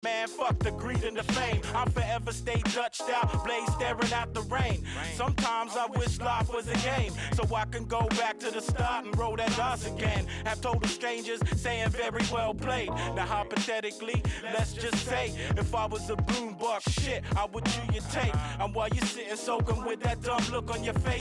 Man, fuck the greed and the fame. I'm forever stay Dutched out, blaze staring at the rain. Sometimes I wish life was a game, so I can go back to the start and roll that dice again. Have total strangers saying very well played. Now hypothetically, let's just say if I was a boombox, shit, I would chew your tape. And while you sitting soaking with that dumb look on your face.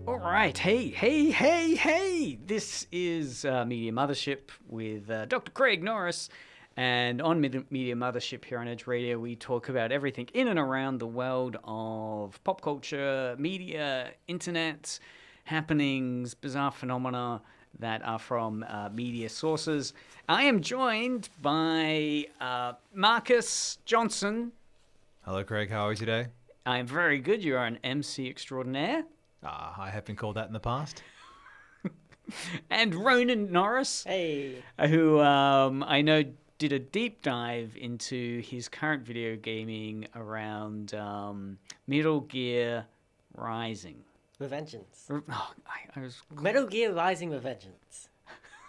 All right, hey! This is Media Mothership with Dr. Craig Norris, and on Media Mothership here on Edge Radio, we talk about everything in and around the world of pop culture, media, internet, happenings, bizarre phenomena that are from media sources. I am joined by Marcus Johnson. Hello, Craig. How are you today? I am very good. You are an MC extraordinaire. I have been called that in the past. And Ronan Norris, Hey. who I know did a deep dive into his current video gaming around Metal Gear Rising. With Vengeance. I was... Metal Gear Rising with Vengeance.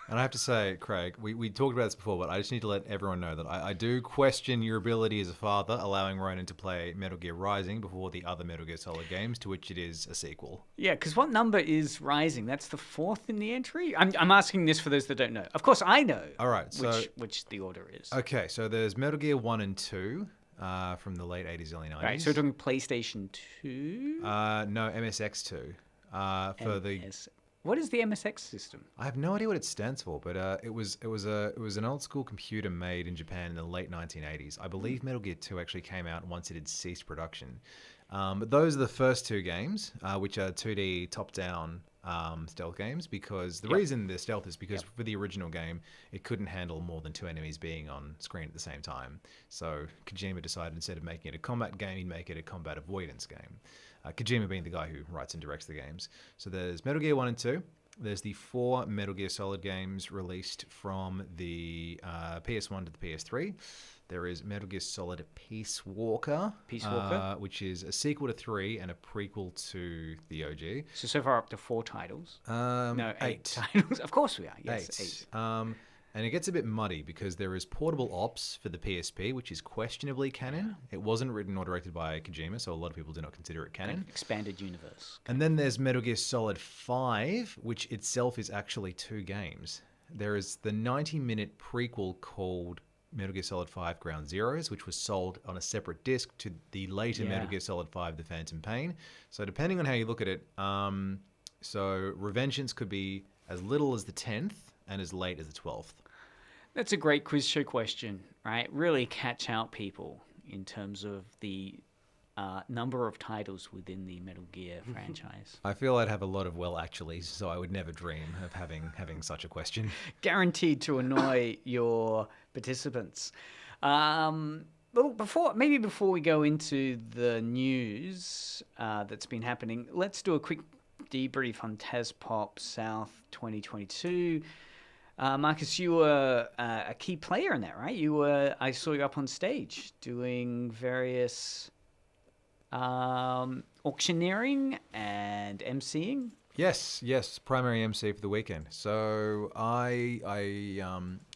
And I have to say, Craig, we talked about this before, but I just need to let everyone know that I do question your ability as a father, allowing Ronan to play Metal Gear Rising before the other Metal Gear Solid games, to which it is a sequel. Yeah, because what number is Rising? That's the 4th in the entry? I'm asking this for those that don't know. Of course, I know. All right, so which the order is. Okay, so there's Metal Gear 1 and 2 from the late 80s, early 90s. Right, so we're talking PlayStation 2? No, MSX2. What is the MSX system? I have no idea what it stands for, but it was an old school computer made in Japan in the late 1980s. I believe Metal Gear 2 actually came out once it had ceased production. But those are the first two games, which are 2D top-down stealth games, because the reason they're stealth is because for the original game, it couldn't handle more than two enemies being on screen at the same time. So Kojima decided instead of making it a combat game, he'd make it a combat avoidance game. Kojima being the guy who writes and directs the games. So there's Metal Gear 1 and 2. There's the 4 Metal Gear Solid games released from the PS1 to the PS3. There is Metal Gear Solid Peace Walker, which is a sequel to 3 and a prequel to the OG. So far up to 4 titles. No, 8 8 titles. Of course we are. Yes, 8. And it gets a bit muddy because there is Portable Ops for the PSP, which is questionably canon. It wasn't written or directed by Kojima, so a lot of people do not consider it canon. An expanded universe. And then there's Metal Gear Solid 5, which itself is actually 2 games. There is the 90-minute prequel called Metal Gear Solid 5 Ground Zeroes, which was sold on a separate disc to the later Metal Gear Solid 5 The Phantom Pain. So depending on how you look at it, so Revengeance could be as little as the 10th and as late as the 12th. That's a great quiz show question, right? Really catch out people in terms of the number of titles within the Metal Gear franchise. I feel I'd have a lot of well-actuallys, so I would never dream of having such a question. Guaranteed to annoy your participants. Well, before we go into the news that's been happening, let's do a quick debrief on TASPOP South 2022. Marcus, you were a key player in that, right? I saw you up on stage doing various auctioneering and emceeing. Yes, primary MC for the weekend. So I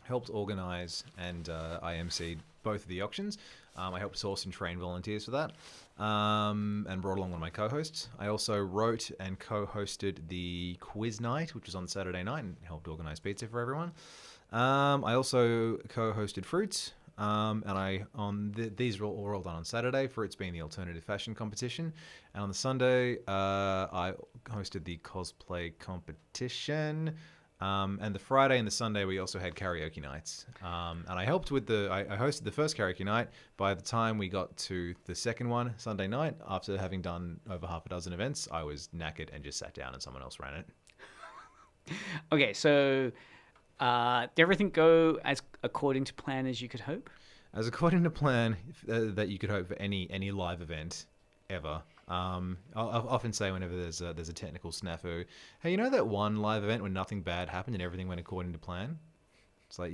helped organize and I emceed both of the auctions. I helped source and train volunteers for that, and brought along one of my co-hosts. I also wrote and co-hosted the quiz night, which was on Saturday night, and helped organize pizza for everyone. I also co-hosted Fruits, and these were all done on Saturday, Fruits being the alternative fashion competition. And on the Sunday, I hosted the cosplay competition. And the Friday and the Sunday, we also had karaoke nights. And I helped with I hosted the first karaoke night. By the time we got to the second one, Sunday night, after having done over half a dozen events, I was knackered and just sat down and someone else ran it. Okay, so did everything go as according to plan as you could hope? As according to plan that you could hope for any live event ever. I'll often say whenever there's a technical snafu, hey, you know that one live event when nothing bad happened and everything went according to plan? It's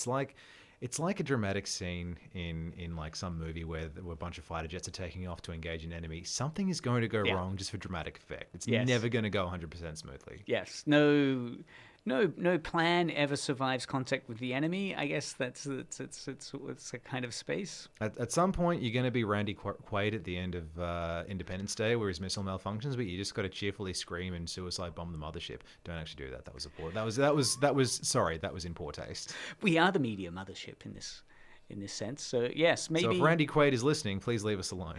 like it's like a dramatic scene in like some movie where a bunch of fighter jets are taking off to engage an enemy. Something is going to go wrong just for dramatic effect. It's never going to go 100% smoothly. Yes. No plan ever survives contact with the enemy. I guess it's a kind of space. At some point, you're going to be Randy Quaid at the end of Independence Day, where his missile malfunctions, but you just got to cheerfully scream and suicide bomb the mothership. Don't actually do that. That was that was in poor taste. We are the media mothership in this sense. So yes, maybe. So if Randy Quaid is listening, please leave us alone.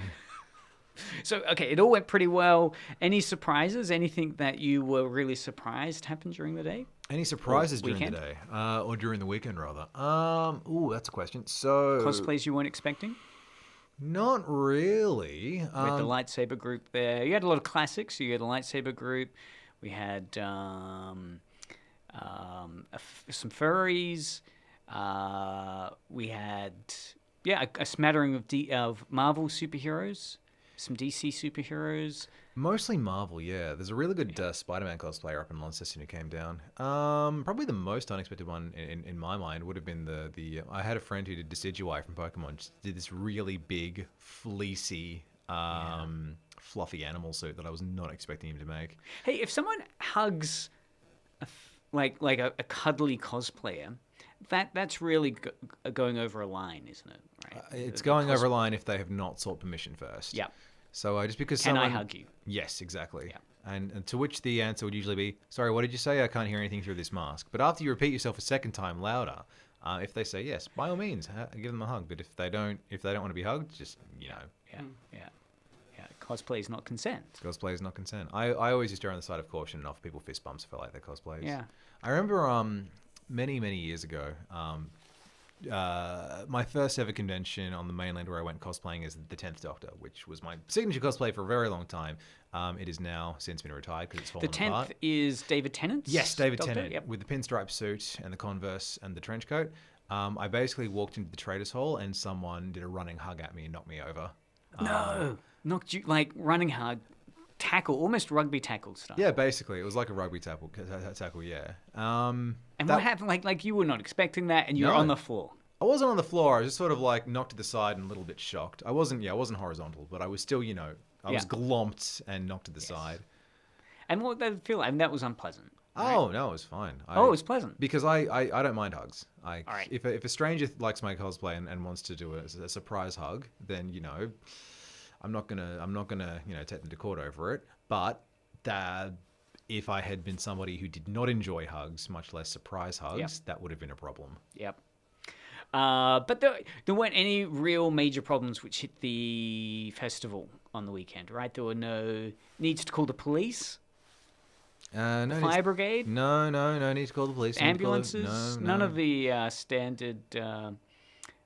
So, okay, it all went pretty well. Any surprises? Anything that you were really surprised happened during the day? Any surprises during weekend? the day? Or during the weekend, rather? That's a question. So... Cosplays you weren't expecting? Not really. We had the lightsaber group there. You had a lot of classics. You had a lightsaber group. We had some furries. We had a smattering of Marvel superheroes, some DC superheroes. Mostly Marvel, yeah. There's a really good Spider-Man cosplayer up in Launceston who came down. Probably the most unexpected one in my mind would have been the I had a friend who did Decidueye from Pokemon. Just did this really big, fleecy, fluffy animal suit that I was not expecting him to make. Hey, if someone hugs like a cuddly cosplayer, that's really going over a line, isn't it? Right. It's going over a line if they have not sought permission first. Yeah. So just because Can someone... I hug you? Yes, exactly. Yeah. And to which the answer would usually be, sorry, what did you say? I can't hear anything through this mask. But after you repeat yourself a second time louder, if they say yes, by all means, give them a hug. But if they don't want to be hugged, just, Yeah. Cosplay is not consent. Cosplay is not consent. I always used to err on the side of caution and offer people fist bumps for like their cosplays. Yeah. I remember many years ago, my first ever convention on the mainland where I went cosplaying as the 10th Doctor, which was my signature cosplay for a very long time. It is now since been retired because it's fallen The 10th apart. is David Tennant's Yes, David Doctor? Tennant, Yep. with the pinstripe suit and the Converse and the trench coat. I basically walked into the Traders Hall and someone did a running hug at me and knocked me over. No, knocked you like running hard, tackle, almost rugby tackle stuff. Yeah, basically, it was like a rugby tackle. Yeah. And what happened? Like you were not expecting that, and you were No. on the floor. I wasn't on the floor. I was just sort of like knocked to the side and a little bit shocked. I wasn't horizontal, but I was still, I was glomped and knocked to the side. And what did that feel like? I mean, that was unpleasant. Oh no, it was fine. It was pleasant. Because I don't mind hugs. All right. If a stranger likes my cosplay and wants to do a surprise hug, then I'm not gonna take them to court over it. But if I had been somebody who did not enjoy hugs, much less surprise hugs, that would have been a problem. Yep. But there weren't any real major problems which hit the festival on the weekend, right? There were no needs to call the police. No Fire brigade? No need to call the police. Ambulances? No. None of the standard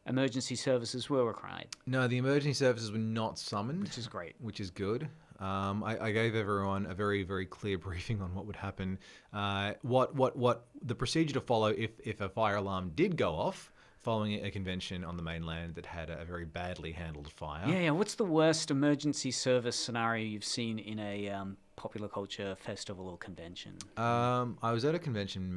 emergency services were required. No, the emergency services were not summoned. Which is great. Which is good. I gave everyone a very, very clear briefing on what would happen. What the procedure to follow if a fire alarm did go off following a convention on the mainland that had a very badly handled fire. Yeah. What's the worst emergency service scenario you've seen in a popular culture festival or convention? I was at a convention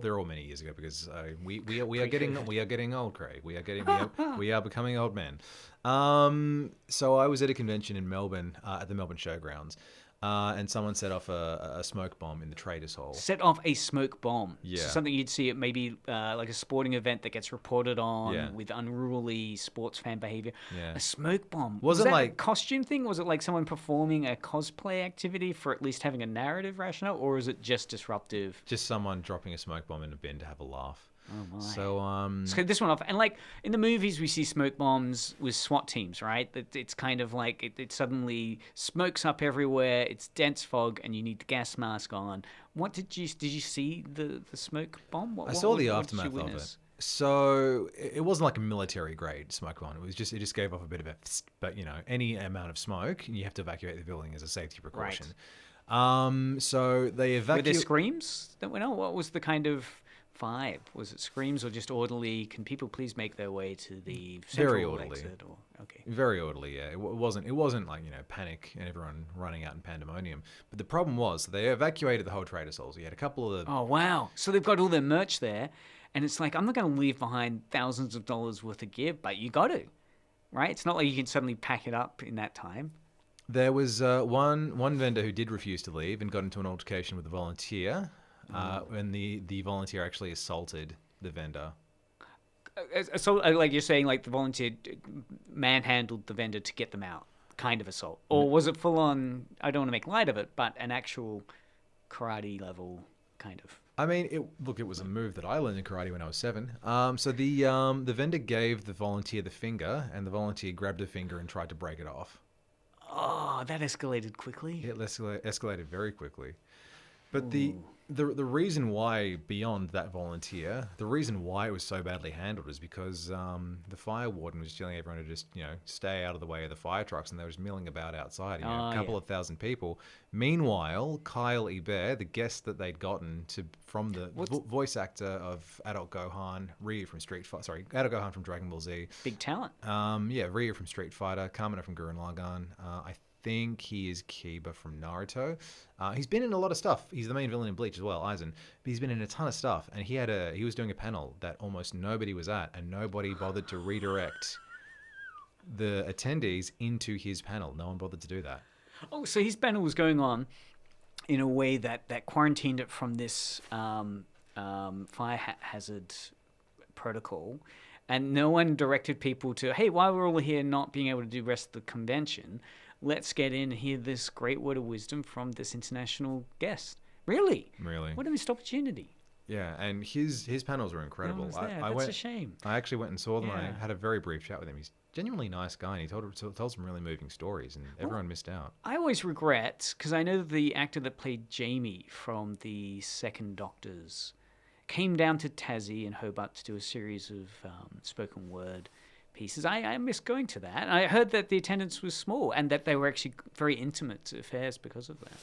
they're all many years ago because we are getting old, Craig. We are becoming old men. So I was at a convention in Melbourne at the Melbourne Showgrounds, and someone set off a smoke bomb in the Traders Hall. Set off a smoke bomb. Yeah. So something you'd see at maybe like a sporting event that gets reported on with unruly sports fan behavior. Yeah. A smoke bomb. Was it that like a costume thing? Was it like someone performing a cosplay activity for at least having a narrative rationale, or is it just disruptive? Just someone dropping a smoke bomb in a bin to have a laugh. Oh my. So this one off, and like in the movies, we see smoke bombs with SWAT teams, right? It's kind of like it suddenly smokes up everywhere. It's dense fog, and you need the gas mask on. What did you see the smoke bomb? I saw the aftermath of it. So it wasn't like a military grade smoke bomb. It just gave off a bit of a, but any amount of smoke, you have to evacuate the building as a safety precaution. Right. So they Were there evacuated. screams that went on? What was the kind of vibe? Was it screams or just orderly? Can people please make their way to the central Very orderly. exit? Or, okay. Very orderly, yeah. It wasn't like panic and everyone running out in pandemonium. But the problem was they evacuated the whole Traders Hall. So you had a couple of the Oh wow! So they've got all their merch there, and it's like I'm not going to leave behind thousands of dollars worth of gear, but you got to, right? It's not like you can suddenly pack it up in that time. There was one vendor who did refuse to leave and got into an altercation with a volunteer. When the volunteer actually assaulted the vendor. So, like you're saying, like the volunteer manhandled the vendor to get them out, kind of assault, or was it full on? I don't want to make light of it, but an actual karate level kind of. I mean, it was a move that I learned in karate when I was 7. So the vendor gave the volunteer the finger, and the volunteer grabbed the finger and tried to break it off. Oh, that escalated quickly. It escalated very quickly. But the reason why, beyond that volunteer, the reason why it was so badly handled is because the fire warden was telling everyone to just, stay out of the way of the fire trucks, and they were just milling about outside, a couple of thousand people. Meanwhile, Kyle Ebert, the guest that they'd gotten from the voice actor of Adult Gohan, Ryu from Adult Gohan from Dragon Ball Z. Big talent. Ryu from Street Fighter, Kamina from Gurren Lagann. I think he is Kiba from Naruto. He's been in a lot of stuff. He's the main villain in Bleach as well, Aizen. But he's been in a ton of stuff, and he was doing a panel that almost nobody was at, and nobody bothered to redirect the attendees into his panel. No one bothered to do that. Oh, so his panel was going on in a way that quarantined it from this fire hazard protocol, and no one directed people to, hey, while we're all here not being able to do the rest of the convention, let's get in and hear this great word of wisdom from this international guest. Really? What a missed opportunity. Yeah, and his panels were incredible. That's a shame. I actually went and saw them. Yeah. I had a very brief chat with him. He's a genuinely nice guy, and he told some really moving stories, and everyone missed out. I always regret, because I know that the actor that played Jamie from the Second Doctors came down to Tassie and Hobart to do a series of spoken word pieces. I miss going to that. I heard that the attendance was small and that they were actually very intimate affairs because of that.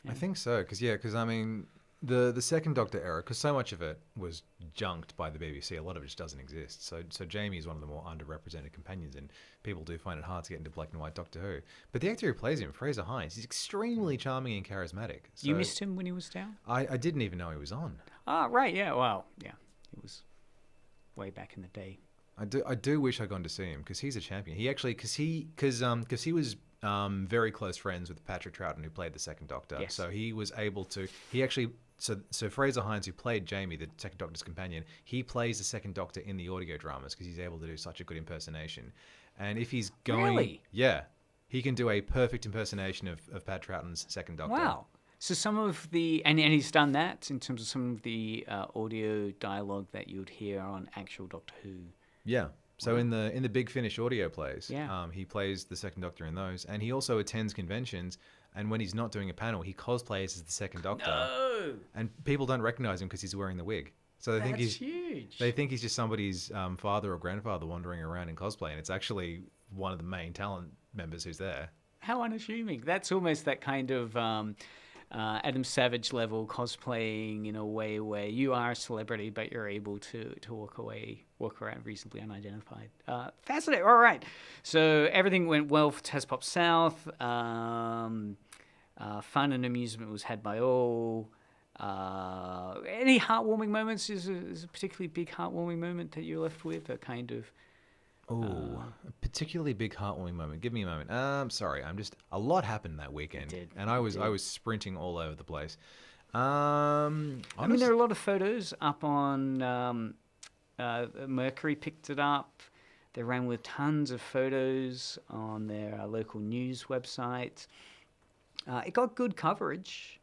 I think so, because I mean, the Second Doctor era, because so much of it was junked by the BBC, a lot of it just doesn't exist. So Jamie is one of the more underrepresented companions, and people do find it hard to get into black and white Doctor Who. But the actor who plays him, Fraser Hines, he's extremely charming and charismatic. So you missed him when he was down? I didn't even know he was on. Ah, right, yeah, well, yeah, it was way back in the day. I do wish I'd gone to see him, because he's a champion. He actually, because he was very close friends with Patrick Troughton, who played the Second Doctor. Yes. So he was able to. He actually. So Fraser Hines, who played Jamie, the Second Doctor's companion, he plays the Second Doctor in the audio dramas because he's able to do such a good impersonation. And if he's going, Really? Yeah, he can do a perfect impersonation of Pat Troughton's Second Doctor. Wow. So some of the, and he's done that in terms of some of the audio dialogue that you'd hear on actual Doctor Who. Yeah. So in the Big Finish audio plays, Yeah. He plays the Second Doctor in those, and he also attends conventions. And when he's not doing a panel, he cosplays as the Second Doctor. No! And people don't recognize him because he's wearing the wig. So they think That's he's huge. They think he's just somebody's father or grandfather wandering around in cosplay, and it's actually one of the main talent members who's there. How unassuming. That's almost that kind of Adam Savage level cosplaying in a way where you are a celebrity, but you're able to walk around reasonably unidentified. Fascinating. All right. So everything went well for Taspop South. Fun and amusement was had by all. Any heartwarming moments? Is a particularly big heartwarming moment that you're left with? A kind of... a particularly big heartwarming moment. Give me a moment. Sorry, a lot happened that weekend, and I was sprinting all over the place. I mean, there are a lot of photos up on Mercury picked it up. They ran with tons of photos on their local news website. It got good coverage.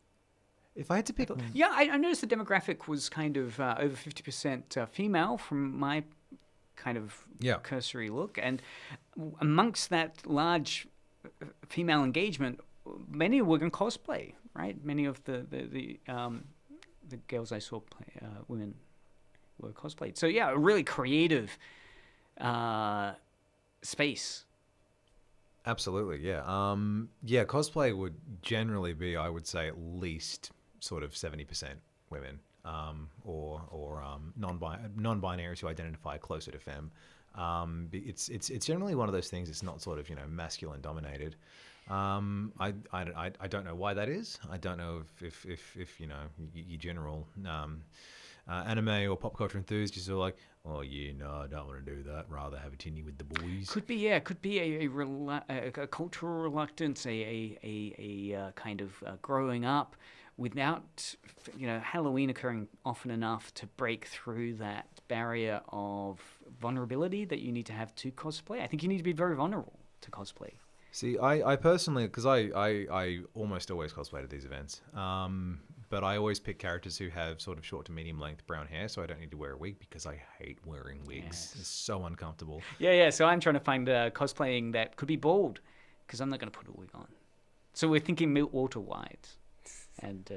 If I had to pick, Yeah, I noticed the demographic was kind of over 50% female from my kind of cursory look, and amongst that large female engagement, many were in cosplay, right? Many of the girls I saw play, women were cosplayed. So yeah, a really creative space. Absolutely, yeah. Cosplay would generally be, I would say, at least sort of 70% women. Or non-binaries who identify closer to femme. It's generally one of those things. It's not sort of masculine dominated. I don't know why that is. I don't know if your general anime or pop culture enthusiasts are like, oh yeah, no, I don't want to do that. Rather have a tinny with the boys. Could be a cultural reluctance, a kind of growing up without Halloween occurring often enough to break through that barrier of vulnerability that you need to have to cosplay. I think you need to be very vulnerable to cosplay. See, I personally, because I almost always cosplay at these events, but I always pick characters who have sort of short to medium length brown hair, so I don't need to wear a wig because I hate wearing wigs. Yes. It's so uncomfortable. Yeah. So I'm trying to find cosplaying that could be bald, because I'm not going to put a wig on. So we're thinking Miltwater White. And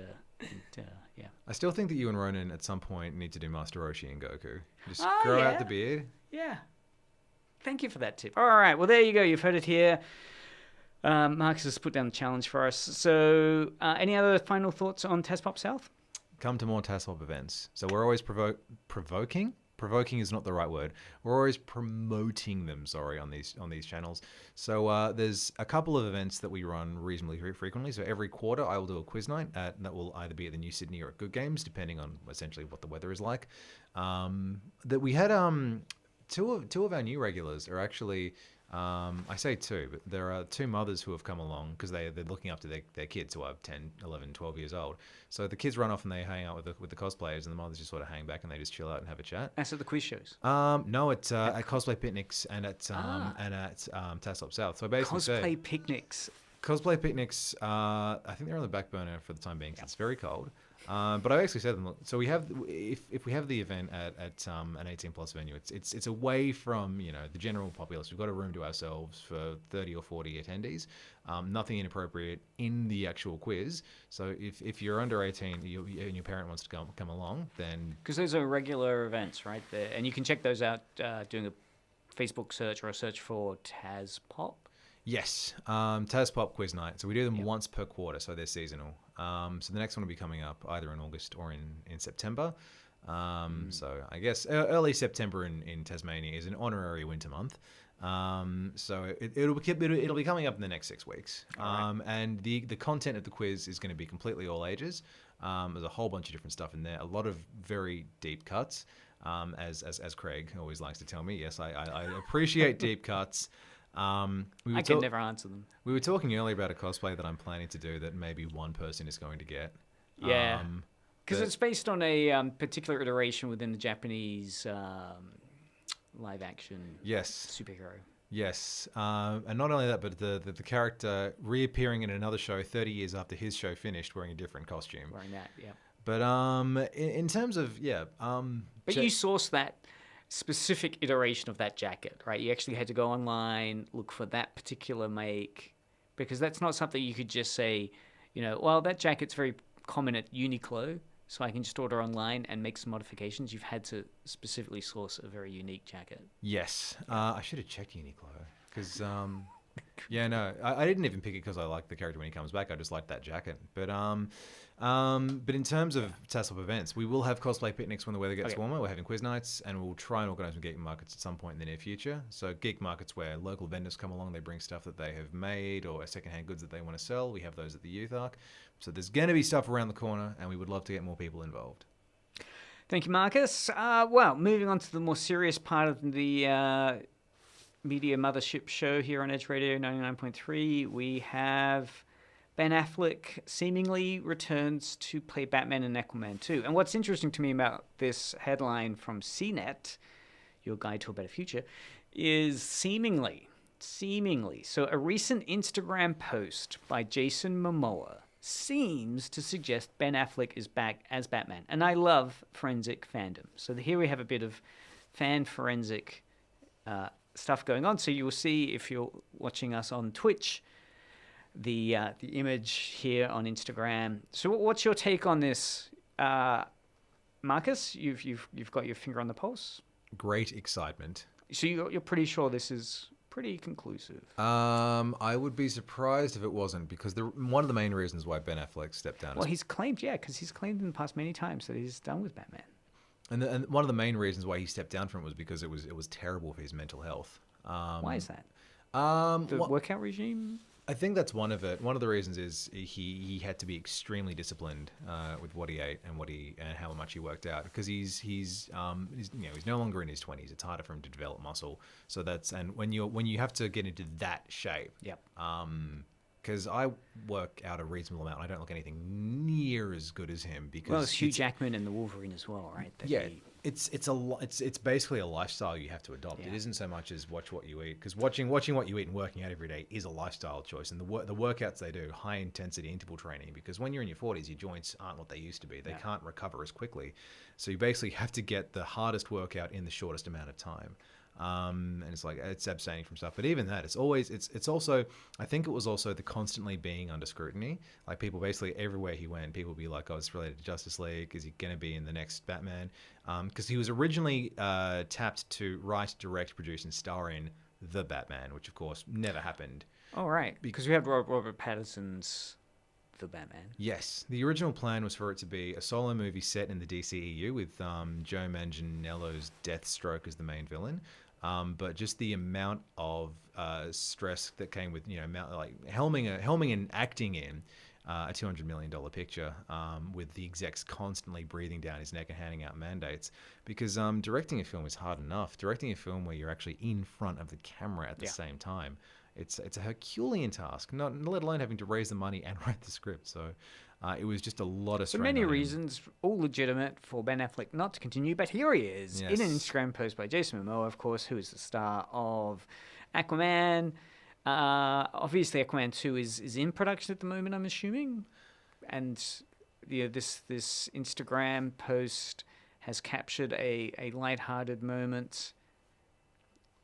yeah. I still think that you and Ronan at some point need to do Master Roshi and Goku. Just Oh, grow yeah. out the beard. Yeah. Thank you for that tip. All right. Well, there you go. You've heard it here. Marcus has put down the challenge for us. So any other final thoughts on Tazpop South? Come to more Tazpop events. So we're always provoking. Provoking is not the right word. We're always promoting them. Sorry, on these channels. So there's a couple of events that we run reasonably frequently. So every quarter, I will do a quiz night. That will either be at the New Sydney or at Good Games, depending on essentially what the weather is like. That we had two of our new regulars are actually. I say two, but there are two mothers who have come along because they're looking after their kids who are 10, 11, 12 years old. So the kids run off and they hang out with the cosplayers, and the mothers just sort of hang back and they just chill out and have a chat. That's at the quiz shows. No, at cosplay picnics and at Tazpop South. So I basically Cosplay picnics. Cosplay picnics, I think they're on the back burner for the time being because it's very cold. But I actually said to them, look, so we have, if we have the event at an 18+ venue, it's away from the general populace. We've got a room to ourselves for 30 or 40 attendees. Nothing inappropriate in the actual quiz. So if you're under 18 and your parent wants to come along, then Because those are regular events, right? There, and you can check those out doing a Facebook search or a search for Tazpop. yes, Tazpop Quiz Night. So we do them once per quarter, so they're seasonal. So the next one will be coming up either in August or in September. So I guess early September in Tasmania is an honorary winter month. So it'll be coming up in the next 6 weeks. And the content of the quiz is going to be completely all ages. There's a whole bunch of different stuff in there. A lot of very deep cuts. As Craig always likes to tell me, yes, I appreciate deep cuts. I can never answer them. We were talking earlier about a cosplay that I'm planning to do that maybe one person is going to get. Yeah. Because it's based on a particular iteration within the Japanese live action superhero. Yes. And not only that, but the character reappearing in another show 30 years after his show finished wearing a different costume. Wearing that, yeah. But in terms of, But you sourced that specific iteration of that jacket, right? You actually had to go online, look for that particular make, because that's not something you could just say, well, that jacket's very common at Uniqlo, so I can just order online and make some modifications. You've had to specifically source a very unique jacket. Yes. I should have checked Uniqlo, because, I didn't even pick it because I like the character when he comes back. I just like that jacket. But in terms of Tazpop events, we will have cosplay picnics when the weather gets warmer. We're having quiz nights, and we'll try and organise some geek markets at some point in the near future. So geek markets where local vendors come along, they bring stuff that they have made or secondhand goods that they want to sell. We have those at the Youth Arc. So there's going to be stuff around the corner, and we would love to get more people involved. Thank you, Marcus. Well, moving on to the more serious part of the Media Mothership show here on Edge Radio 99.3, we have Ben Affleck seemingly returns to play Batman and Aquaman 2. And what's interesting to me about this headline from CNET, your guide to a better future, is seemingly. So a recent Instagram post by Jason Momoa seems to suggest Ben Affleck is back as Batman. And I love forensic fandom. So here we have a bit of fan forensic stuff going on. So you will see, if you're watching us on Twitch, the image here on Instagram. So what's your take on this, Marcus? You've got your finger on the pulse. Great excitement. So you're pretty sure this is pretty conclusive. I would be surprised if it wasn't, because one of the main reasons why Ben Affleck stepped down. Well, he's claimed in the past many times that he's done with Batman. And one of the main reasons why he stepped down from it was because it was terrible for his mental health. Why is that? The workout regime? I think that's one of it. One of the reasons is he had to be extremely disciplined with what he ate and how much he worked out, because he's no longer in his 20s. It's harder for him to develop muscle. So and when you have to get into that shape. Yep. Because I work out a reasonable amount. I don't look anything near as good as him. Because it's Hugh Jackman and the Wolverine as well, right? It's basically a lifestyle you have to adopt. Yeah. It isn't so much as watch what you eat, because watching what you eat and working out every day is a lifestyle choice. And the workouts they do, high intensity interval training, because when you're in your 40s, your joints aren't what they used to be. They can't recover as quickly. So you basically have to get the hardest workout in the shortest amount of time. And it's like it's abstaining from stuff. But even that, it's always it's also, I think it was also the constantly being under scrutiny. Like people basically everywhere he went, people would be like, "Oh, it's related to Justice League. Is he going to be in the next Batman?" Because he was originally tapped to write, direct, produce, and star in the Batman, which of course never happened. Oh, right. Because we had Robert Pattinson's The Batman. Yes, the original plan was for it to be a solo movie set in the DCEU with Joe Manganiello's Deathstroke as the main villain. But just the amount of stress that came with, like helming and acting in a $200 million picture with the execs constantly breathing down his neck and handing out mandates. Because directing a film is hard enough. Directing a film where you're actually in front of the camera at the same time, it's a Herculean task, not let alone having to raise the money and write the script. So it was just a lot of For strain many on him. reasons, all legitimate for Ben Affleck not to continue, but here he is in an Instagram post by Jason Momoa, of course, who is the star of Aquaman. Obviously, Aquaman 2 is in production at the moment, I'm assuming. And this Instagram post has captured a lighthearted moment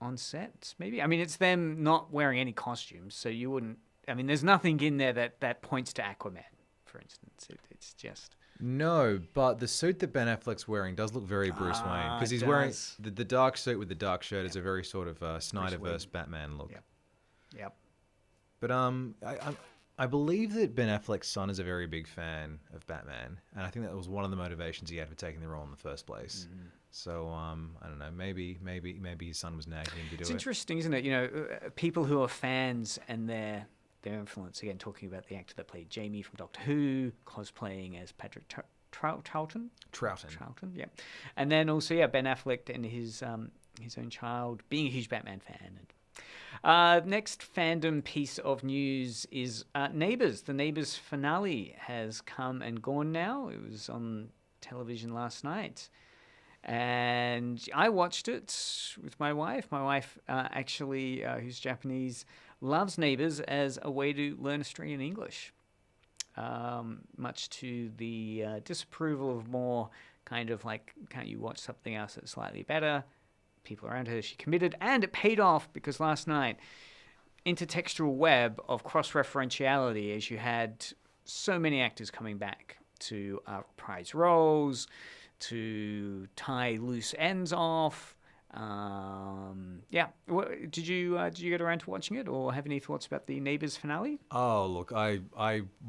on set, maybe. I mean, it's them not wearing any costumes, so you wouldn't... I mean, there's nothing in there that points to Aquaman, for instance. It's just... No, but the suit that Ben Affleck's wearing does look very Bruce Wayne, because he's wearing the dark suit with the dark shirt is a very sort of Snyderverse Batman look. Yep. But I believe that Ben Affleck's son is a very big fan of Batman, and I think that was one of the motivations he had for taking the role in the first place. So I don't know, maybe his son was nagging him to do It's it. interesting, isn't it? People who are fans and their influence. Again, talking about the actor that played Jamie from Doctor Who, cosplaying as Patrick Troughton. Troughton, yeah. And then also, Ben Affleck and his own child being a huge Batman fan. Next fandom piece of news is Neighbours. The Neighbours finale has come and gone now. It was on television last night. And I watched it with my wife. My wife, actually, who's Japanese, loves Neighbours as a way to learn Australian English. Much to the disapproval of more kind of like, can't you watch something else that's slightly better? People around her, she committed, and it paid off because last night, intertextual web of cross-referentiality, as you had so many actors coming back to reprise roles, to tie loose ends off. Did you get around to watching it, or have any thoughts about the Neighbours finale? Oh, look, I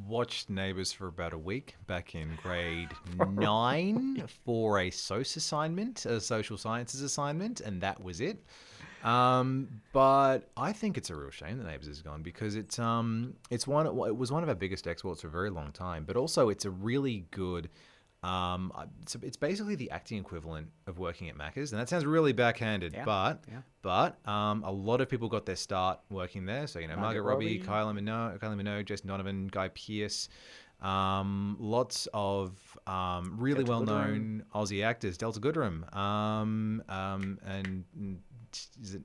watched Neighbours for about a week back in grade 9 for a SOS assignment, a social sciences assignment, and that was it. But I think it's a real shame that Neighbours is gone, because it was one of our biggest exports for a very long time, but also it's a really good... it's basically the acting equivalent of working at Macca's, and that sounds really backhanded, but a lot of people got their start working there. So Margot Robbie, Kylie Minogue, Jason Donovan, Guy Pearce, lots of really well-known Aussie actors, Delta Goodrem, and is it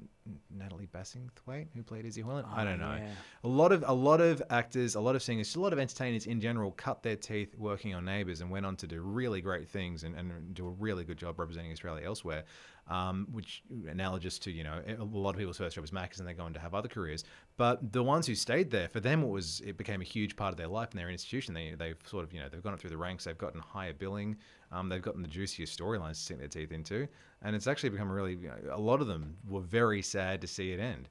Natalie Bassingthwaite who played Izzy Hoyland? I don't know. Yeah. A lot of actors, a lot of singers, just a lot of entertainers in general cut their teeth working on Neighbours and went on to do really great things and do a really good job representing Australia elsewhere, which analogous to, a lot of people's first job was Macca's and they go on to have other careers. But the ones who stayed there, for them it became a huge part of their life and their institution. They've sort of, they've gone up through the ranks, they've gotten higher billing, they've gotten the juiciest storylines to sink their teeth into. And it's actually become a lot of them were very sad to see it end.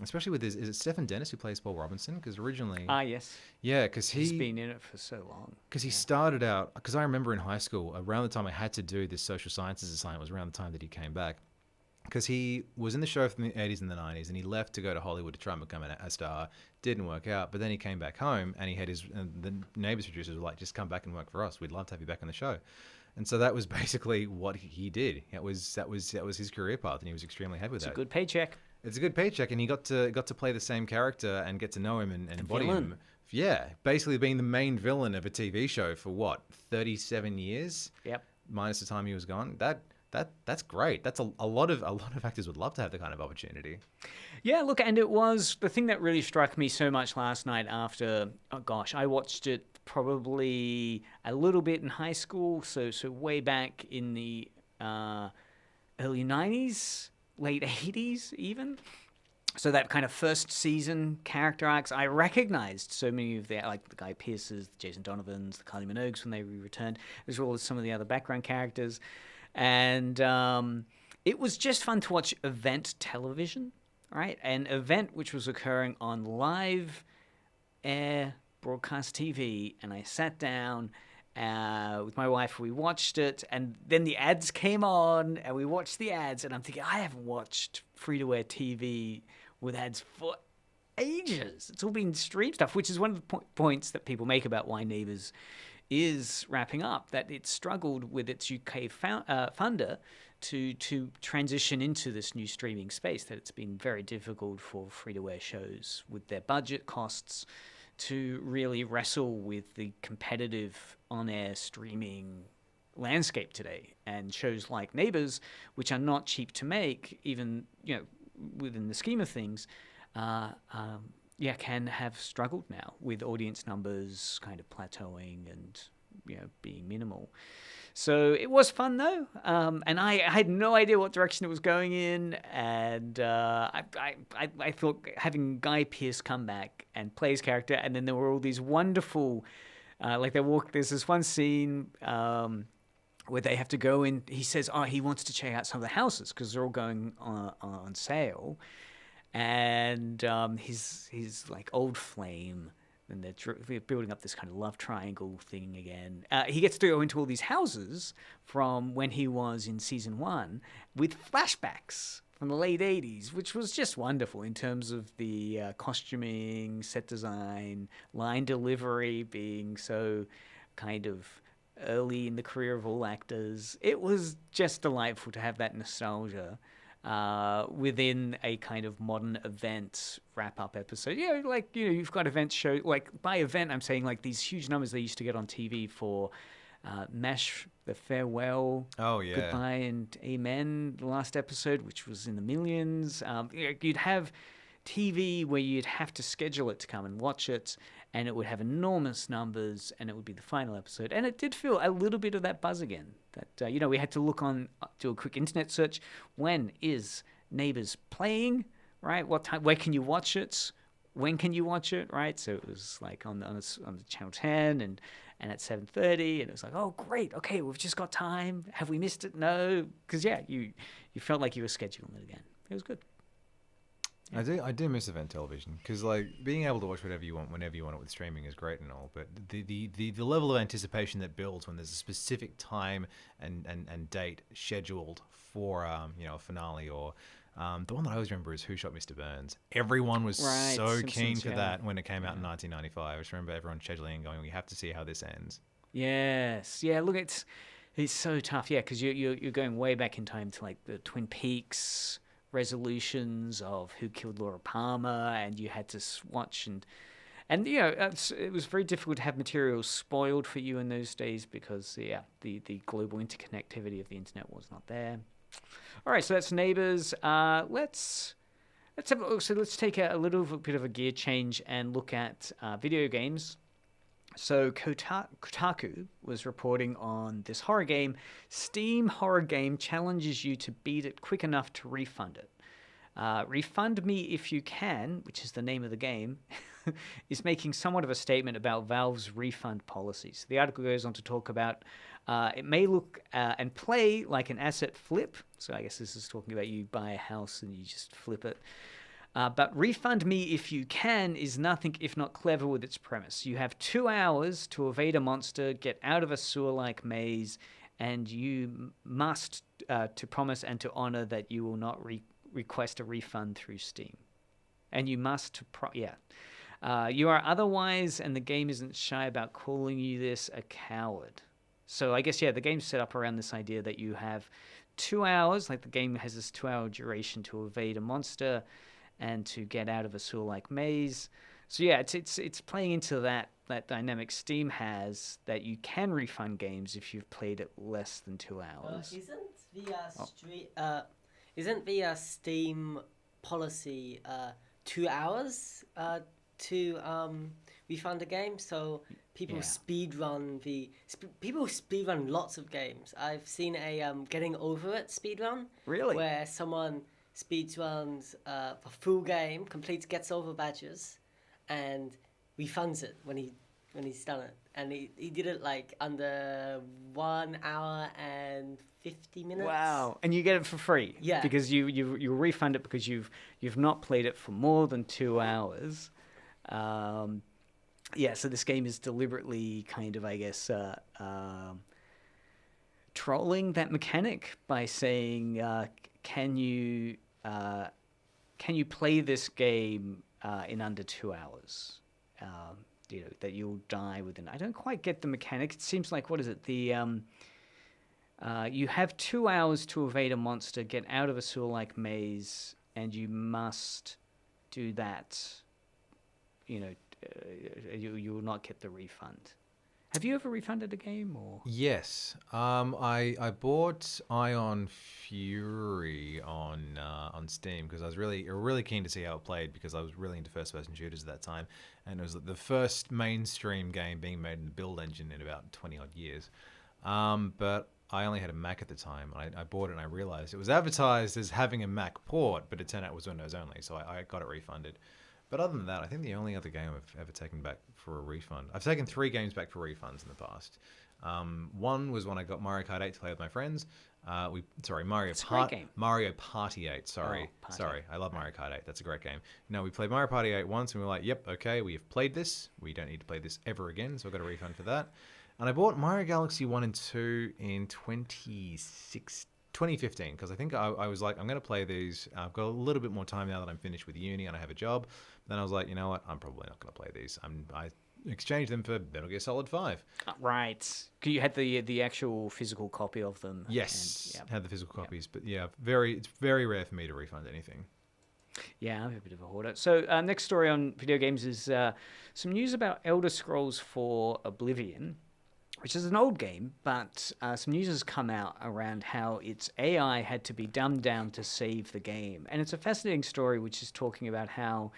Especially with is it Stephen Dennis who plays Paul Robinson? Because originally... yes. Yeah, because he's been in it for so long. Because he started out... Because I remember in high school, around the time I had to do this social sciences assignment was around the time that he came back. Because he was in the show from the 80s and the 90s, and he left to go to Hollywood to try and become a star. Didn't work out, but then he came back home, and he had the Neighbours producers were like, just come back and work for us. We'd love to have you back on the show. And so that was basically what he did. That was his career path, and he was extremely happy with that. It's a good paycheck. It's a good paycheck, and he got to play the same character and get to know him and embody him. Yeah, basically being the main villain of a TV show for 37 years. Yep. Minus the time he was gone. That's great. That's a lot of actors would love to have the kind of opportunity. Yeah, look, and it was the thing that really struck me so much last night after, I watched it probably a little bit in high school, so way back in the early 90s, late 80s even. So that kind of first season character arcs, I recognized so many of the, like the Guy Pearces, the Jason Donovans, the Kylie Minogues when they returned, as well as some of the other background characters. And it was just fun to watch event television, right? An event which was occurring on live air broadcast TV, and I sat down with my wife. We watched it, and then the ads came on, and we watched the ads, and I'm thinking, I haven't watched free-to-air TV with ads for ages. It's all been stream stuff, which is one of the points that people make about why Neighbours is wrapping up, that it struggled with its UK funder to transition into this new streaming space, that it's been very difficult for free-to-air shows with their budget costs to really wrestle with the competitive on-air streaming landscape today. And shows like Neighbours, which are not cheap to make, even within the scheme of things, can have struggled now with audience numbers kind of plateauing and being minimal. So it was fun though, and I had no idea what direction it was going in, and I thought having Guy Pearce come back and play his character, and then there were all these wonderful, there's this one scene where they have to go in. He says, he wants to check out some of the houses because they're all going on sale, and his like old flame. And they're building up this kind of love triangle thing again. He gets to go into all these houses from when he was in season 1 with flashbacks from the late 80s, which was just wonderful in terms of the costuming, set design, line delivery being so kind of early in the career of all actors. It was just delightful to have that nostalgia within a kind of modern event wrap-up episode. You've got event show, like by event I'm saying like these huge numbers they used to get on TV for MASH, the farewell, goodbye and amen, the last episode, which was in the millions. You'd have TV where you'd have to schedule it to come and watch it, and it would have enormous numbers, and it would be the final episode. And it did feel a little bit of that buzz again. That we had to do a quick internet search. When is Neighbours playing? Right? What time? Where can you watch it? When can you watch it? Right? So it was like on the channel 10 and at 7:30, and it was like, oh great, okay, we've just got time. Have we missed it? No, because you felt like you were scheduling it again. It was good. Yeah. I do miss event television because like being able to watch whatever you want whenever you want it with streaming is great and all, but the level of anticipation that builds when there's a specific time and date scheduled for a finale, or the one that I always remember is Who Shot Mr. Burns. Everyone was so Simpsons, keen for that when it came out in 1995. I just remember everyone scheduling and going, we have to see how this ends. Yes, yeah. Look, it's so tough, yeah, because you're going way back in time to like the Twin Peaks resolutions of Who Killed Laura Palmer, and you had to watch and it was very difficult to have material spoiled for you in those days because the global interconnectivity of the internet was not there. All right, so that's Neighbours. Let's have a look. So let's take a little bit of a gear change and look at video games. So Kotaku was reporting on this horror game. Steam horror game challenges you to beat it quick enough to refund it. Refund Me If You Can, which is the name of the game, is making somewhat of a statement about Valve's refund policies. The article goes on to talk about it may look and play like an asset flip. So I guess this is talking about you buy a house and you just flip it. But Refund Me If You Can is nothing if not clever with its premise. You have 2 hours to evade a monster, get out of a sewer-like maze, and you must to promise and to honor that you will not request a refund through Steam. And you must you are otherwise, and the game isn't shy about calling you this, a coward. So I guess, the game's set up around this idea that you have 2 hours, like the game has this 2-hour duration to evade a monster and to get out of a sewer-like maze. So it's playing into that dynamic Steam has, that you can refund games if you've played it less than 2 hours. Isn't the Steam policy 2 hours to refund a game? So people speedrun lots of games. I've seen a Getting Over It speedrun. Really? Where someone speedruns a full game, completes, gets all the badges, and refunds it when he's done it. And he did it like under 1 hour and 50 minutes. Wow! And you get it for free. Yeah. Because you refund it because you've not played it for more than 2 hours. Yeah. So this game is deliberately kind of, I guess, trolling that mechanic by saying, can you play this game in under 2 hours? That you'll die within. I don't quite get the mechanic. It seems like, what is it? You have 2 hours to evade a monster, get out of a sewer-like maze, and you must do that. You will not get the refund. Have you ever refunded a game or? Yes. I bought Ion Fury on Steam because I was really keen to see how it played because I was really into first-person shooters at that time, and it was the first mainstream game being made in the build engine in about 20-odd years. But I only had a Mac at the time. I bought it and I realized it was advertised as having a Mac port, but it turned out it was Windows only, so I got it refunded. But other than that, I think the only other game I've ever taken back for a refund... I've taken 3 games back for refunds in the past. One was when I got Mario Kart 8 to play with my friends. Mario Party 8, sorry. I love Mario Kart 8. That's a great game. No, we played Mario Party 8 once and we were like, yep, okay, we have played this. We don't need to play this ever again, so I got a refund for that. And I bought Mario Galaxy 1 and 2 in 2015 because I think I was like, I'm going to play these. I've got a little bit more time now that I'm finished with uni and I have a job. Then I was like, you know what? I'm probably not going to play these. I exchanged them for Metal Gear Solid 5. Right. You had the actual physical copy of them. Yes, and, had the physical copies. But yeah, it's very rare for me to refund anything. Yeah, I'm a bit of a hoarder. So next story on video games is some news about Elder Scrolls 4 Oblivion, which is an old game, but some news has come out around how its AI had to be dumbed down to save the game. And it's a fascinating story which is talking about how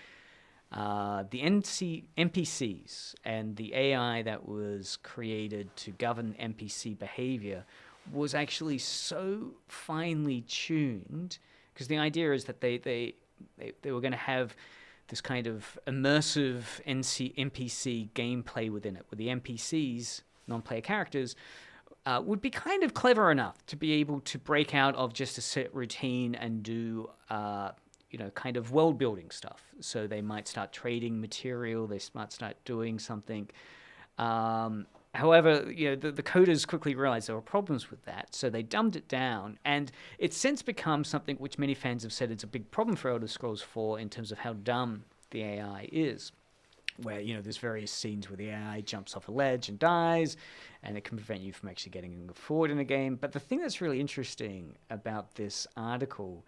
the NPCs and the AI that was created to govern NPC behavior was actually so finely tuned, because the idea is that they were going to have this kind of immersive NPC gameplay within it, where the NPCs, non-player characters, would be kind of clever enough to be able to break out of just a set routine and do kind of world-building stuff. So they might start trading material, they might start doing something. However, the coders quickly realized there were problems with that, so they dumbed it down, and it's since become something which many fans have said is a big problem for Elder Scrolls 4 in terms of how dumb the AI is. Where, there's various scenes where the AI jumps off a ledge and dies, and it can prevent you from actually getting forward in the game. But the thing that's really interesting about this article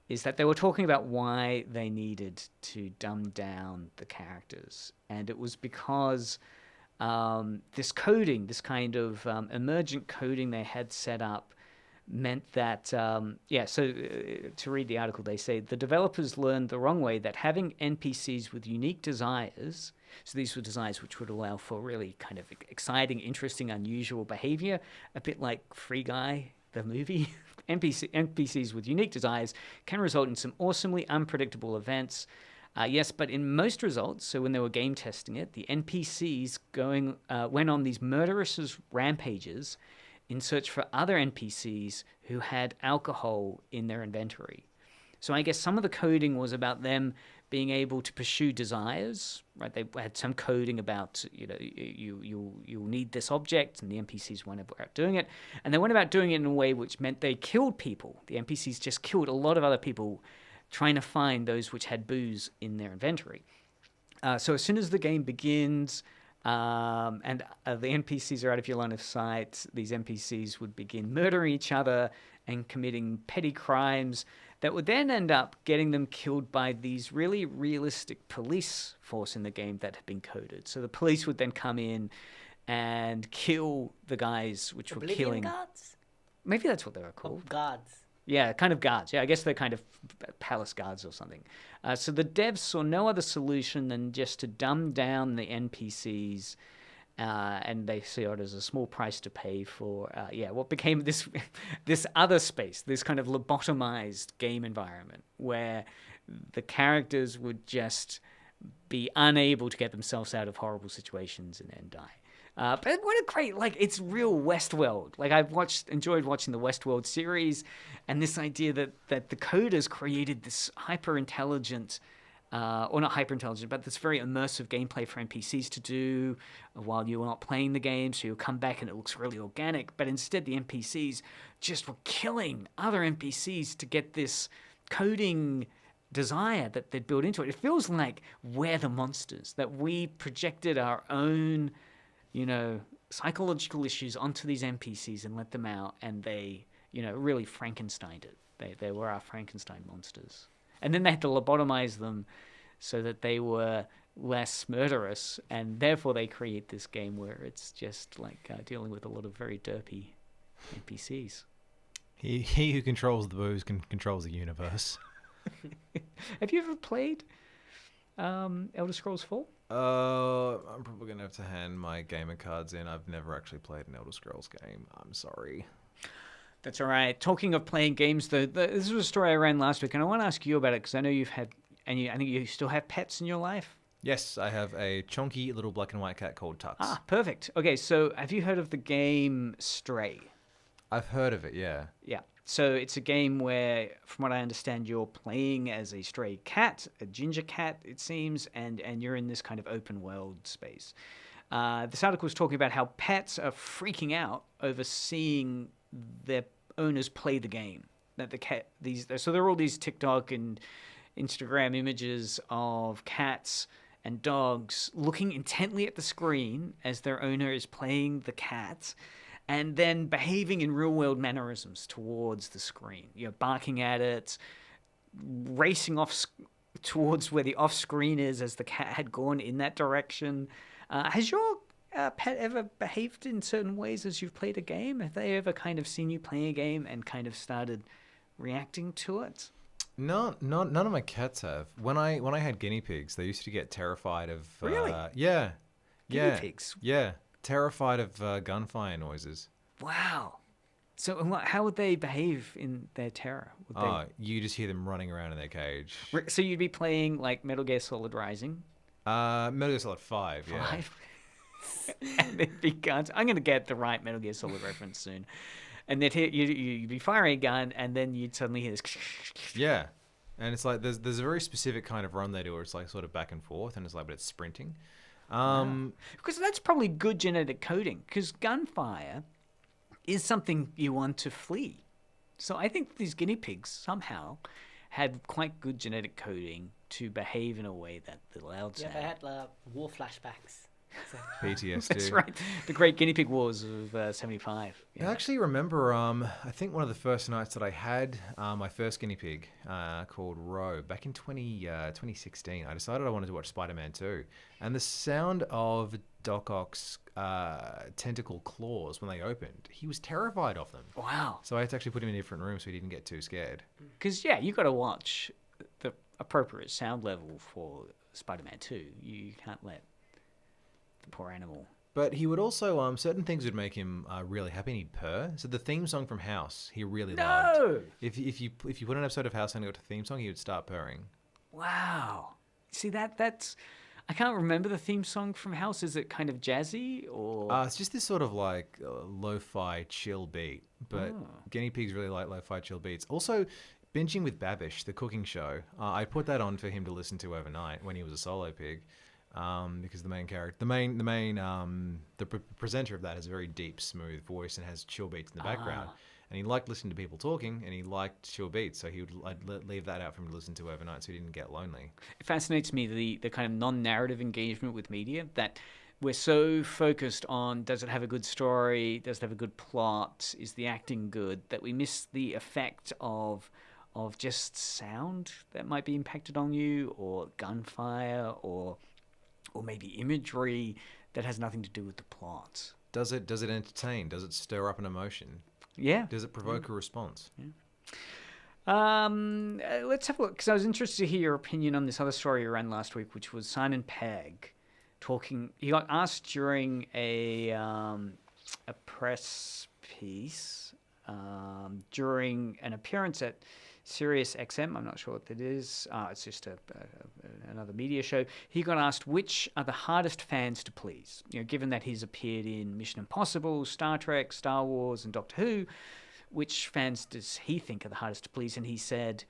is that they were talking about why they needed to dumb down the characters. And it was because this coding, this kind of emergent coding they had set up, meant that, to read the article, they say, the developers learned the wrong way that having NPCs with unique desires, so these were desires which would allow for really kind of exciting, interesting, unusual behavior, a bit like Free Guy, the movie. NPCs with unique desires can result in some awesomely unpredictable events. Yes, but in most results, so when they were game testing it, the NPCs went on these murderous rampages in search for other NPCs who had alcohol in their inventory. So I guess some of the coding was about them being able to pursue desires, right? They had some coding about, you'll need this object, and the NPCs went about doing it. And they went about doing it in a way which meant they killed people. The NPCs just killed a lot of other people trying to find those which had booze in their inventory. So as soon as the game begins, and the NPCs are out of your line of sight, these NPCs would begin murdering each other and committing petty crimes that would then end up getting them killed by these really realistic police force in the game that had been coded. So the police would then come in and kill the guys which were killing... guards? Maybe that's what they were called. Guards. Yeah, kind of guards. Yeah, I guess they're kind of palace guards or something. So the devs saw no other solution than just to dumb down the NPCs and they saw it as a small price to pay for what became this this other space, this kind of lobotomized game environment where the characters would just be unable to get themselves out of horrible situations and die. But what a great, it's real Westworld. I've enjoyed watching the Westworld series, and this idea that the coders created this hyper-intelligent, or not hyper-intelligent, but this very immersive gameplay for NPCs to do while you're not playing the game, so you'll come back and it looks really organic, but instead the NPCs just were killing other NPCs to get this coding desire that they'd built into it. It feels like we're the monsters, that we projected our own psychological issues onto these NPCs and let them out, and they, really Frankensteined it. They were our Frankenstein monsters. And then they had to lobotomize them so that they were less murderous, and therefore they create this game where it's just dealing with a lot of very derpy NPCs. He who controls the booze controls the universe. Have you ever played Elder Scrolls 4? I'm probably going to have to hand my gamer cards in. I've never actually played an Elder Scrolls game. I'm sorry. That's all right. Talking of playing games, this was a story I ran last week, and I want to ask you about it because I know you've had, I think you still have pets in your life? Yes, I have a chonky little black and white cat called Tux. Ah, perfect. Okay, so have you heard of the game Stray? I've heard of it, yeah. Yeah. So it's a game where, from what I understand, you're playing as a stray cat, a ginger cat, it seems, and you're in this kind of open world space. This article was talking about how pets are freaking out over seeing their owners play the game. That so there are all these TikTok and Instagram images of cats and dogs looking intently at the screen as their owner is playing the cat, and then behaving in real-world mannerisms towards the screen. Barking at it, racing off towards where the off-screen is as the cat had gone in that direction. Has your pet ever behaved in certain ways as you've played a game? Have they ever kind of seen you playing a game and kind of started reacting to it? No, none of my cats have. When I had guinea pigs, they used to get terrified of... Really? Yeah. Guinea pigs? Yeah. Terrified of gunfire noises. Wow. So how would they behave in their terror? You just hear them running around in their cage. So you'd be playing Metal Gear Solid Rising? Metal Gear Solid 5, yeah. 5? And they'd be guns. I'm going to get the right Metal Gear Solid reference soon. And you'd be firing a gun, and then you'd suddenly hear this... Yeah. And it's there's a very specific kind of run they do where it's sort of back and forth, and but it's sprinting. Because that's probably good genetic coding, because gunfire is something you want to flee. So I think these guinea pigs somehow had quite good genetic coding to behave in a way that allowed Yeah, they had war flashbacks. PTSD. That's right. The Great Guinea Pig Wars of 75. I actually remember, I think one of the first nights that I had my first guinea pig called Ro back in 2016. I decided I wanted to watch Spider-Man 2. And the sound of Doc Ock's tentacle claws when they opened, he was terrified of them. Wow. So I had to actually put him in a different room so he didn't get too scared. Because, you got to watch the appropriate sound level for Spider-Man 2. You can't let the poor animal. But he would also, certain things would make him really happy, and he'd purr. So the theme song from House, he really loved. If you put an episode of House and it got a theme song, he would start purring. Wow. See, that's... I can't remember the theme song from House. Is it kind of jazzy, or...? It's just this sort of lo-fi chill beat. But guinea pigs really like lo-fi chill beats. Also, Binging with Babish, the cooking show, I put that on for him to listen to overnight when he was a solo pig. Because the main character, the presenter of that has a very deep, smooth voice and has chill beats in the background. And he liked listening to people talking, and he liked chill beats, so I'd leave that out for him to listen to overnight so he didn't get lonely. It fascinates me, the kind of non-narrative engagement with media, that we're so focused on, does it have a good story, does it have a good plot, is the acting good, that we miss the effect of just sound that might be impacted on you, or gunfire, or maybe imagery that has nothing to do with the plot. Does it entertain? Does it stir up an emotion? Yeah. Does it provoke a response? Yeah. Let's have a look, because I was interested to hear your opinion on this other story you ran last week, which was Simon Pegg, talking. He got asked during a press piece during an appearance at Sirius XM. I'm not sure what that is. It's just another media show. He got asked which are the hardest fans to please. Given that he's appeared in Mission Impossible, Star Trek, Star Wars, and Doctor Who, which fans does he think are the hardest to please? And he said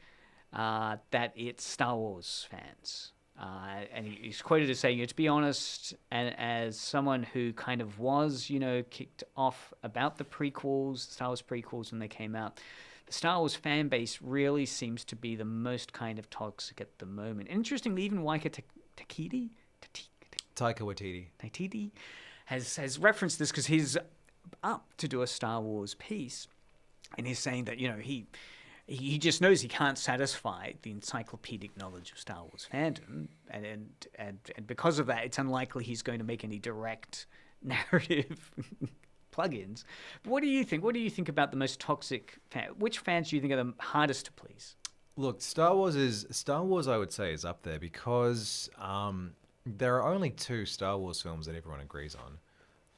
that it's Star Wars fans. And he's quoted as saying, to be honest, and as someone who kind of was, kicked off about the prequels, the Star Wars prequels when they came out, the Star Wars fan base really seems to be the most kind of toxic at the moment. Interestingly, even Taika Waititi has referenced this because he's up to do a Star Wars piece, and he's saying that he just knows he can't satisfy the encyclopedic knowledge of Star Wars fandom, and because of that, it's unlikely he's going to make any direct narrative plugins. But what do you think? What do you think about the most toxic which fans do you think are the hardest to please? Look, Star Wars, I would say, is up there because there are only 2 Star Wars films that everyone agrees on.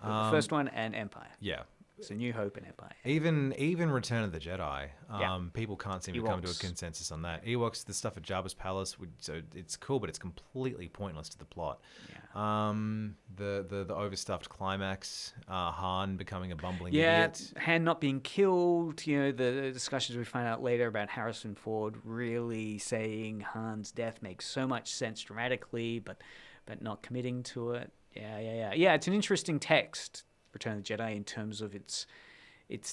The first one and Empire. Yeah. So New Hope and Empire. Even Return of the Jedi, people can't seem to come to a Ewoks. consensus on that. Ewoks, the stuff at Jabba's palace, so it's cool, but it's completely pointless to the plot. Yeah. The overstuffed climax, Han becoming a bumbling Yeah, idiot. Han not being killed. The discussions we find out later about Harrison Ford really saying Han's death makes so much sense dramatically, but not committing to it. Yeah. It's an interesting text, Return of the Jedi, in terms of its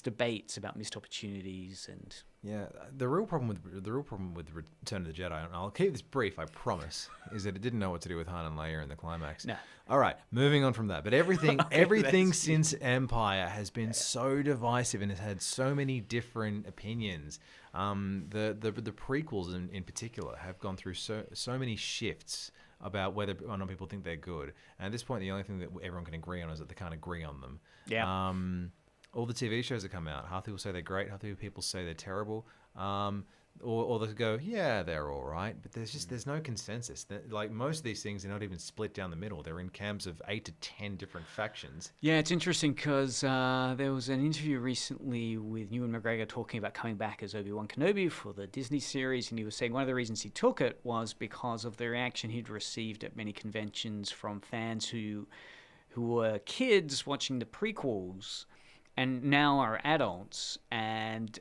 debates about missed opportunities and the real problem with Return of the Jedi, and I'll keep this brief, I promise, is that it didn't know what to do with Han and Leia in the climax. No. All right, moving on from that. But everything that's- since Empire has been so divisive and has had so many different opinions. The prequels in particular have gone through so many shifts about whether or not people think they're good. And at this point, the only thing that everyone can agree on is that they can't agree on them. Yeah. All the TV shows that come out, half people say they're great, half people say they're terrible. Or they go, yeah, they're all right, but there's no consensus. Like most of these things, they're not even split down the middle. They're in camps of 8 to 10 different factions. Yeah, it's interesting because there was an interview recently with Ewan McGregor talking about coming back as Obi-Wan Kenobi for the Disney series, and he was saying one of the reasons he took it was because of the reaction he'd received at many conventions from fans who were kids watching the prequels and now are adults, and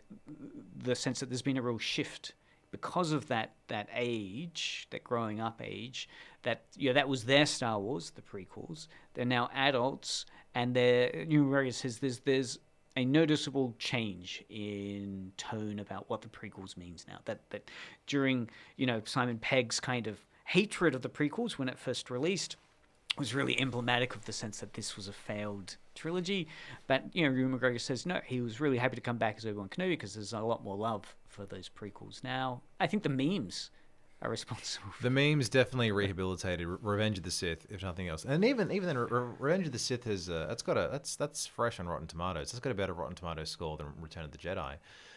the sense that there's been a real shift because of that age, that growing up age, that that was their Star Wars, the prequels. They're now adults, and New McGregor says there's a noticeable change in tone about what the prequels means now. That during Simon Pegg's kind of hatred of the prequels when it first released was really emblematic of the sense that this was a failed trilogy. But Ewan McGregor says no, he was really happy to come back as Obi-Wan Kenobi because there's a lot more love for those prequels now. I think the memes are responsible. The memes definitely rehabilitated Revenge of the Sith, if nothing else. And even then, Revenge of the Sith has that's fresh on Rotten Tomatoes. It's got a better Rotten Tomatoes score than Return of the Jedi.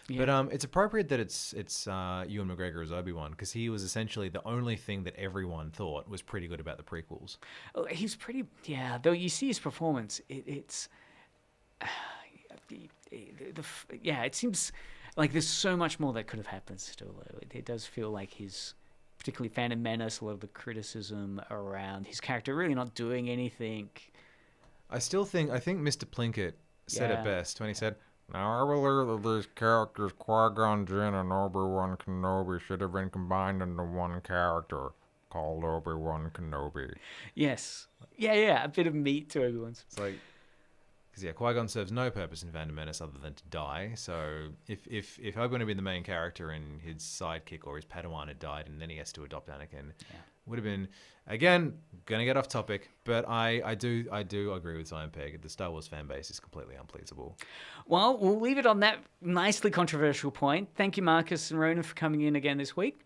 Yeah. But it's appropriate that it's Ewan McGregor as Obi-Wan because he was essentially the only thing that everyone thought was pretty good about the prequels. Oh, he's pretty, yeah. Though you see his performance, it seems like there's so much more that could have happened still. It does feel like his, particularly Phantom Menace, a lot of the criticism around his character really not doing anything. I think Mr. Plinkett said it best when he said, "Now I believe that these characters, Qui-Gon Jinn and Obi-Wan Kenobi, should have been combined into one character called Obi-Wan Kenobi." Yes. Yeah, a bit of meat to Obi-Wan's. It's like, because Qui-Gon serves no purpose in Phantom Menace other than to die. So if Obi-Wan had been the main character and his sidekick or his Padawan had died and then he has to adopt Anakin, would have been, again, gonna get off topic, but I do agree with Simon Pegg. The Star Wars fan base is completely unpleasable. Well, we'll leave it on that nicely controversial point. Thank you, Marcus and Ronan, for coming in again this week.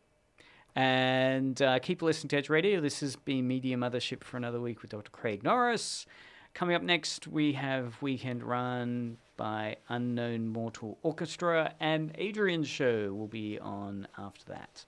And keep listening to Edge Radio. This has been Media Mothership for another week with Dr. Craig Norris. Coming up next, we have Weekend Run by Unknown Mortal Orchestra, and Adrian's show will be on after that.